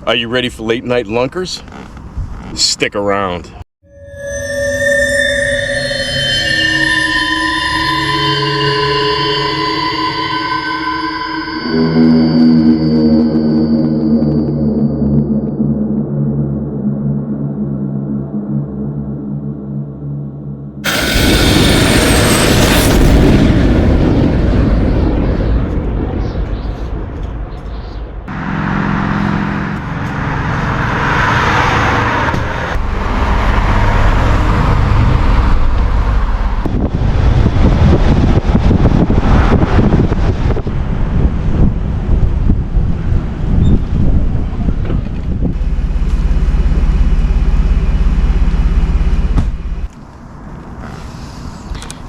Are you ready for Late Night Lunkers? Stick around.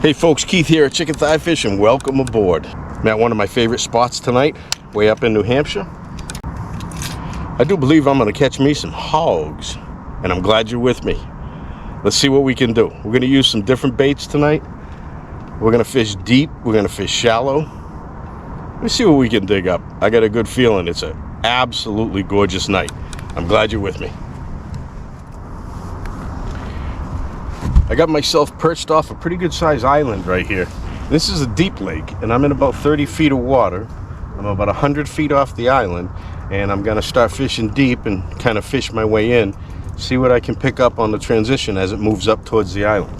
Hey folks, Keith here at Chicken Thigh Fish and welcome aboard. I'm at one of my favorite spots tonight, way up in New Hampshire. I do believe I'm gonna catch me some hogs, and I'm glad you're with me. Let's see what we can do. We're gonna use some different baits tonight. We're gonna fish deep, we're gonna fish shallow. Let's see what we can dig up. I got a good feeling it's an absolutely gorgeous night. I'm glad you're with me. I got myself perched off a pretty good sized island right here. This is a deep lake and I'm in about 30 feet of water. I'm about 100 feet off the island and I'm gonna start fishing deep and kind of fish my way in, see what I can pick up on the transition as it moves up towards the island.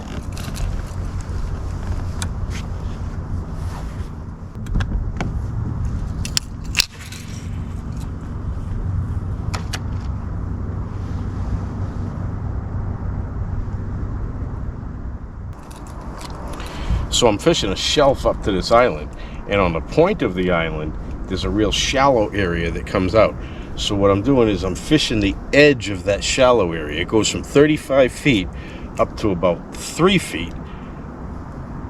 So I'm fishing a shelf up to this island, and on the point of the island there's a real shallow area that comes out. So what I'm doing is I'm fishing the edge of that shallow area. It goes from 35 feet up to about 3 feet,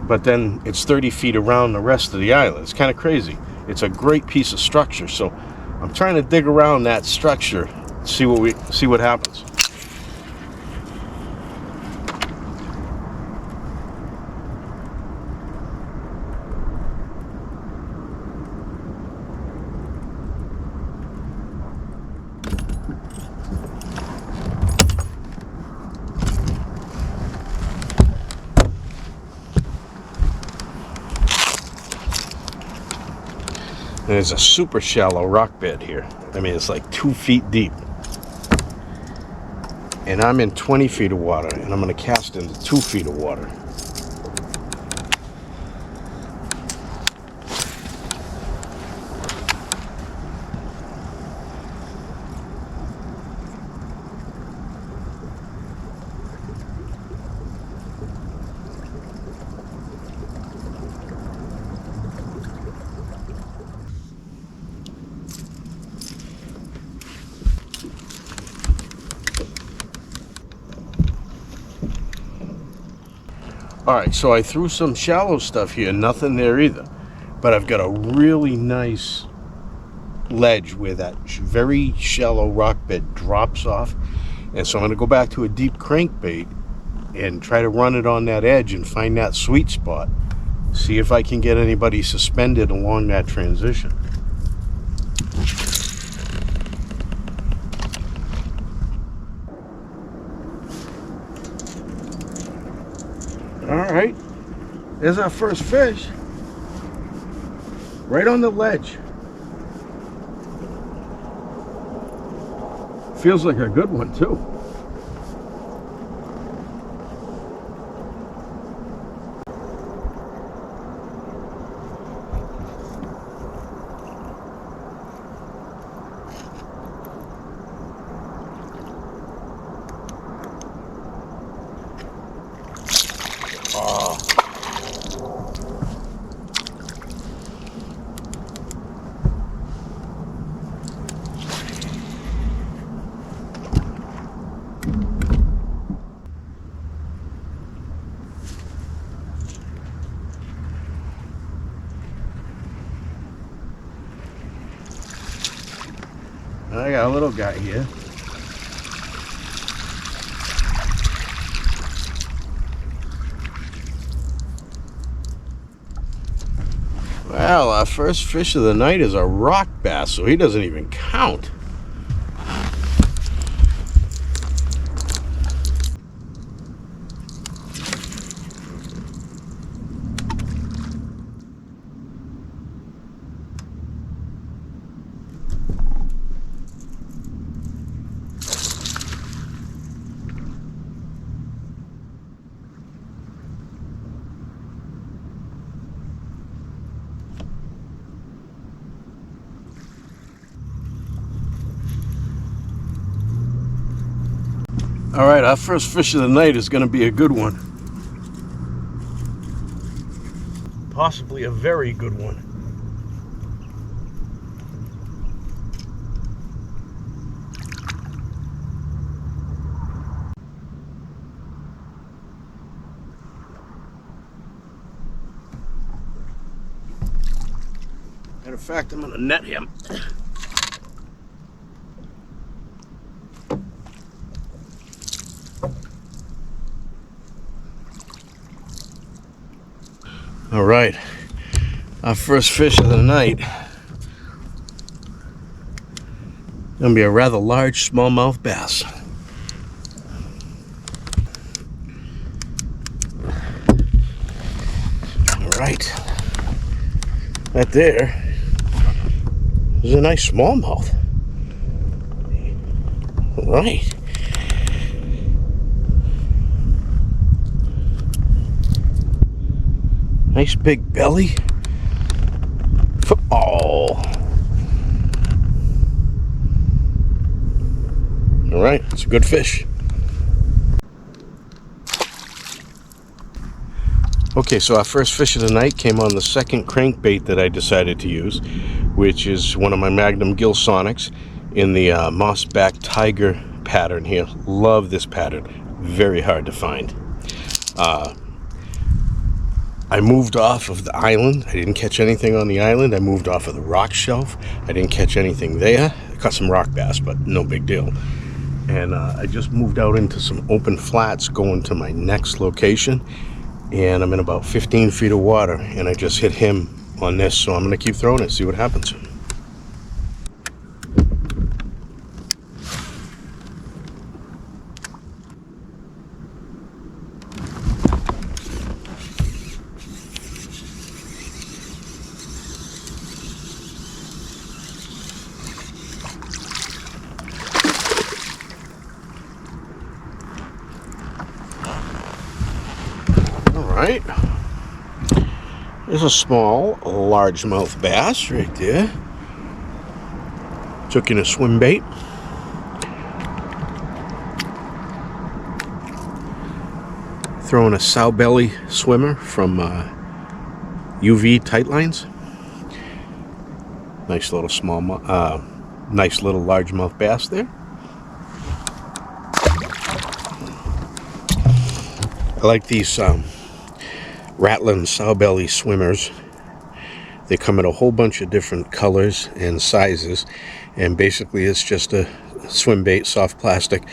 but then it's 30 feet around the rest of the island. It's kind of crazy. It's a great piece of structure, so I'm trying to dig around that structure, see what happens. And there's a super shallow rock bed here. I mean, it's like 2 feet deep. And I'm in 20 feet of water, and I'm gonna cast into 2 feet of water. All right, so I threw some shallow stuff here, nothing there either. But I've got a really nice ledge where that very shallow rock bed drops off. And so I'm gonna go back to a deep crankbait and try to run it on that edge and find that sweet spot. See if I can get anybody suspended along that transition. All right, there's our first fish, right on the ledge. Feels like a good one too. I got a little guy here. Well, our first fish of the night is a rock bass, so he doesn't even count. All right, our first fish of the night is going to be a good one. Possibly a very good one. Matter of fact, I'm going to net him. All right, our first fish of the night. Gonna be a rather large smallmouth bass. All right, that there is a nice smallmouth. All right. Nice big belly. Oh. All right, it's a good fish. Okay, so our first fish of the night came on the second crankbait that I decided to use, which is one of my Magnum Gill Sonics in the Mossback Tiger pattern here. Love this pattern. Very hard to find. I moved off of the island. I didn't catch anything on the island. I moved off of the rock shelf. I didn't catch anything there. I caught some rock bass, but no big deal. And I just moved out into some open flats going to my next location. And I'm in about 15 feet of water. And I just hit him on this. So I'm going to keep throwing it, see what happens. Right, there's a small largemouth bass right there. Took in a swim bait. Throwing a sow belly swimmer from UV Tight Lines. Nice little nice little largemouth bass there. I like these Rattling sow belly swimmers. They come in a whole bunch of different colors and sizes, and basically it's just a swim bait, soft plastic,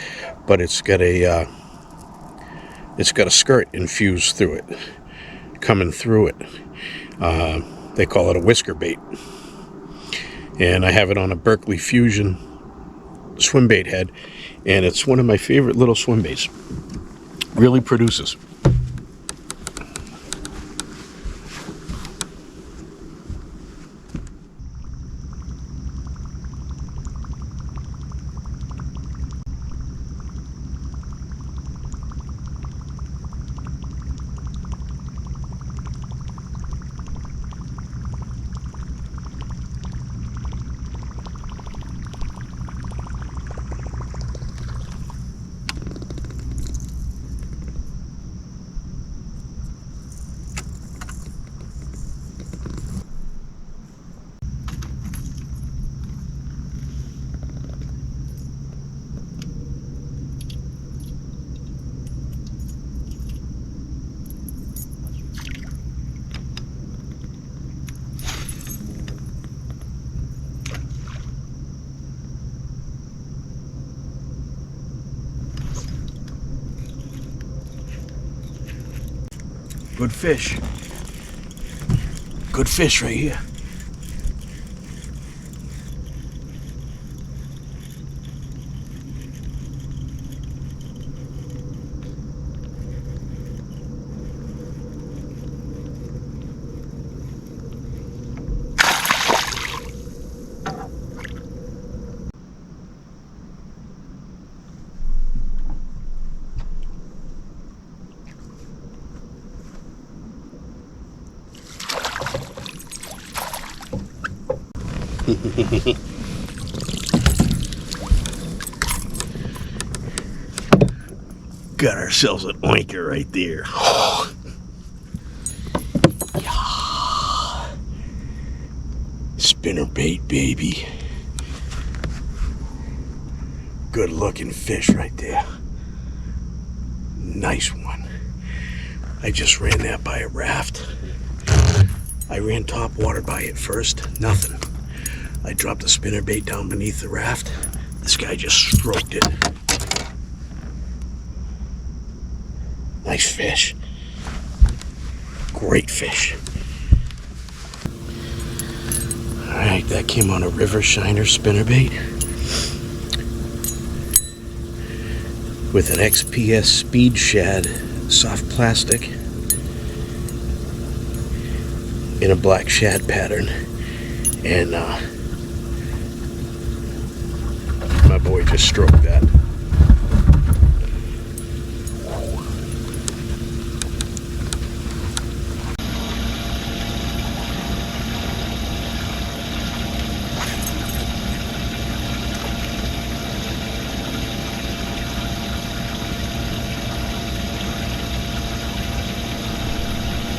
but it's got a skirt infused through it, coming through it. They call it a whisker bait, and I have it on a Berkeley Fusion swim bait head, and it's one of my favorite little swim baits. Really produces. Good fish. Good fish right here. got ourselves an oinker right there. Yeah. Spinnerbait, baby. Good looking fish right there. Nice one. I just ran that by a raft. I ran top water by it first. Nothing. I dropped the spinnerbait down beneath the raft. This guy just stroked it. Nice fish. Great fish. Alright, that came on a River Shiner spinnerbait with an XPS Speed Shad soft plastic in a black shad pattern. And my boy just stroked that.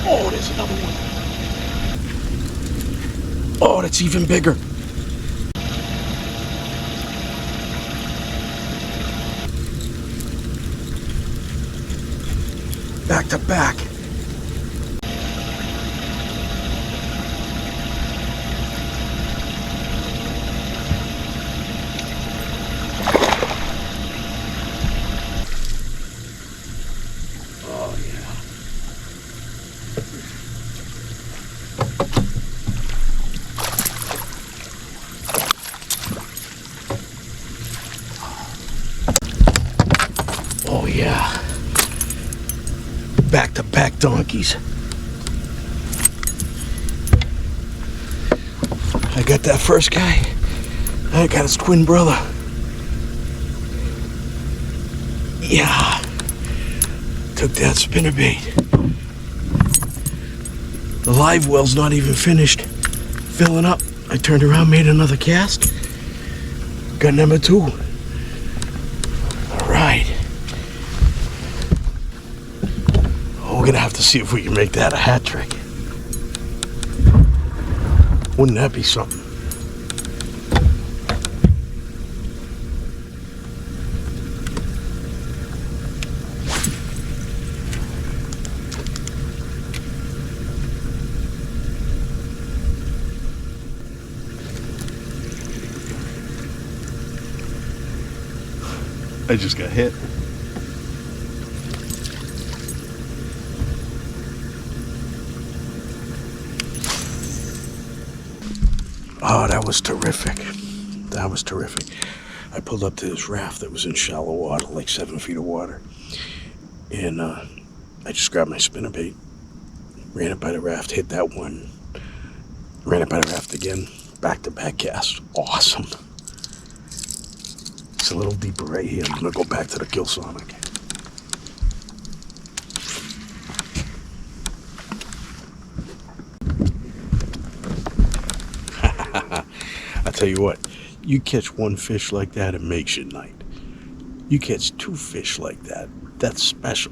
Oh, there's another one. Oh, that's even bigger. Back to back. Oh, yeah. Oh, yeah. Back-to-back donkeys. I got that first guy. I got his twin brother. Yeah. Took that spinnerbait. The live well's not even finished filling up. I turned around, made another cast. Got number 2. All right. We're gonna have to see if we can make that a hat trick. Wouldn't that be something? I just got hit. Oh, that was terrific. That was terrific. I pulled up to this raft that was in shallow water, like 7 feet of water. And I just grabbed my spinnerbait, ran it by the raft, hit that one, ran it by the raft again, back-to-back cast. Awesome. It's a little deeper right here. I'm gonna go back to the Gilsonic. I tell you what, you catch one fish like that, it makes your night. You catch 2 fish like that, that's special.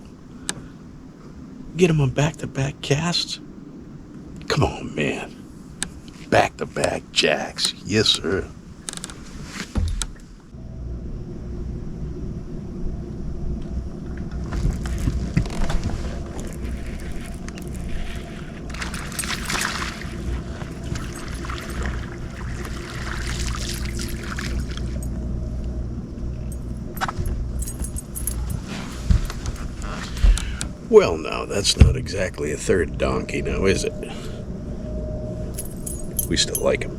Get them on back-to-back casts. Come on, man. Back-to-back jacks. Yes, sir. Well, now, that's not exactly a third donkey now, is it? We still like him.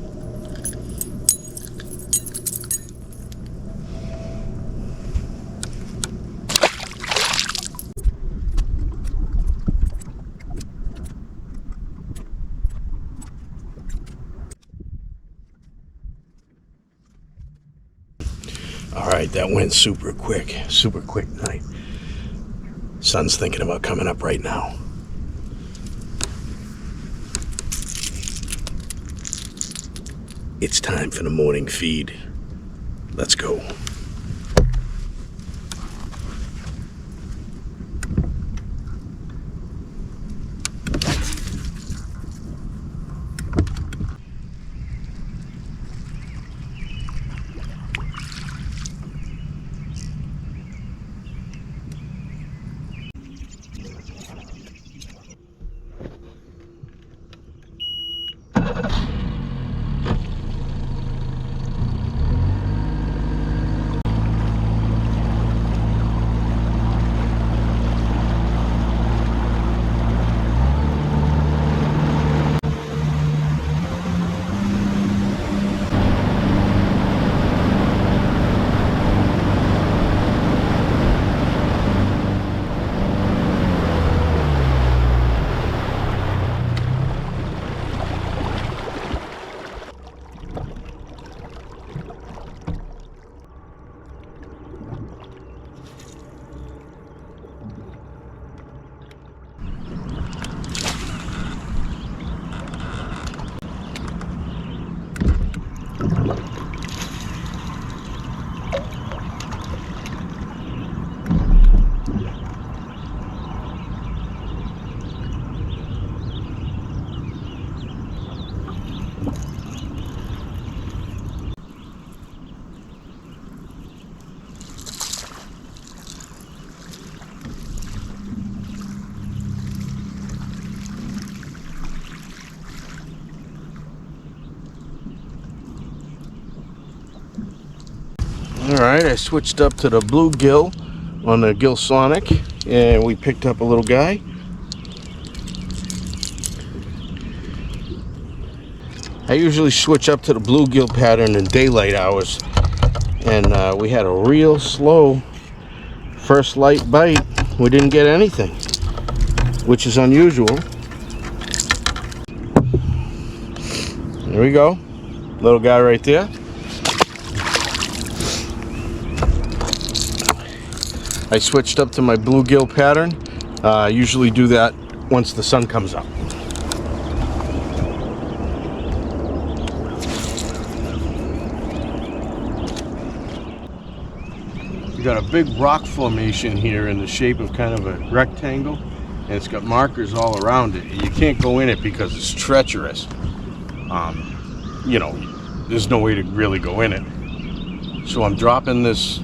All right, that went super quick night. Sun's thinking about coming up right now. It's time for the morning feed. Let's go. Alright, I switched up to the bluegill on the Gill Sonic, and we picked up a little guy. I usually switch up to the bluegill pattern in daylight hours, and we had a real slow first light bite. We didn't get anything, which is unusual. There we go, little guy right there. I switched up to my bluegill pattern. I usually do that once the sun comes up. We got a big rock formation here in the shape of kind of a rectangle, and it's got markers all around it. You can't go in it because it's treacherous. You know, there's no way to really go in it. So I'm dropping this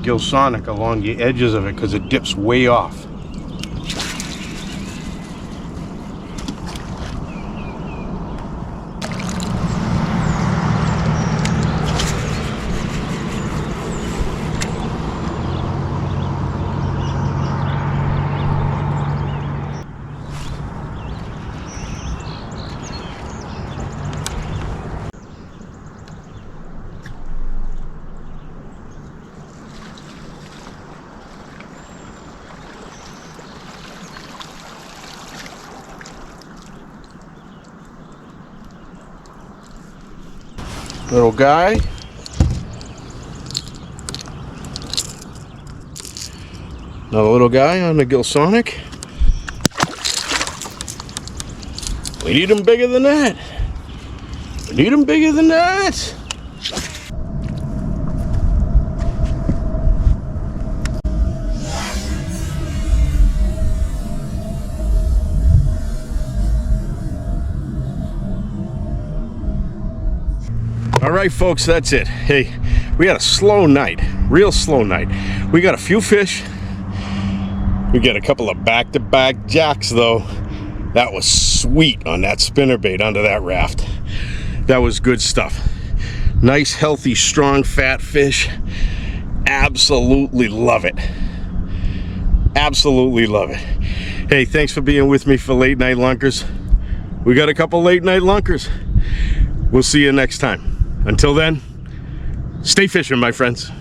Gill Sonic along the edges of it because it dips way off. Little guy. Another little guy on the Gill Sonic. We need them bigger than that. We need them bigger than that. All right, folks, that's it. Hey, we had a slow night, real slow night. We got a few fish. We got a couple of back-to-back jacks, though. That was sweet on that spinnerbait under that raft. That was good stuff. Nice, healthy, strong, fat fish. Absolutely love it. Absolutely love it. Hey, thanks for being with me for Late Night Lunkers. We got a couple Late Night Lunkers. We'll see you next time. Until then, stay fishing, my friends.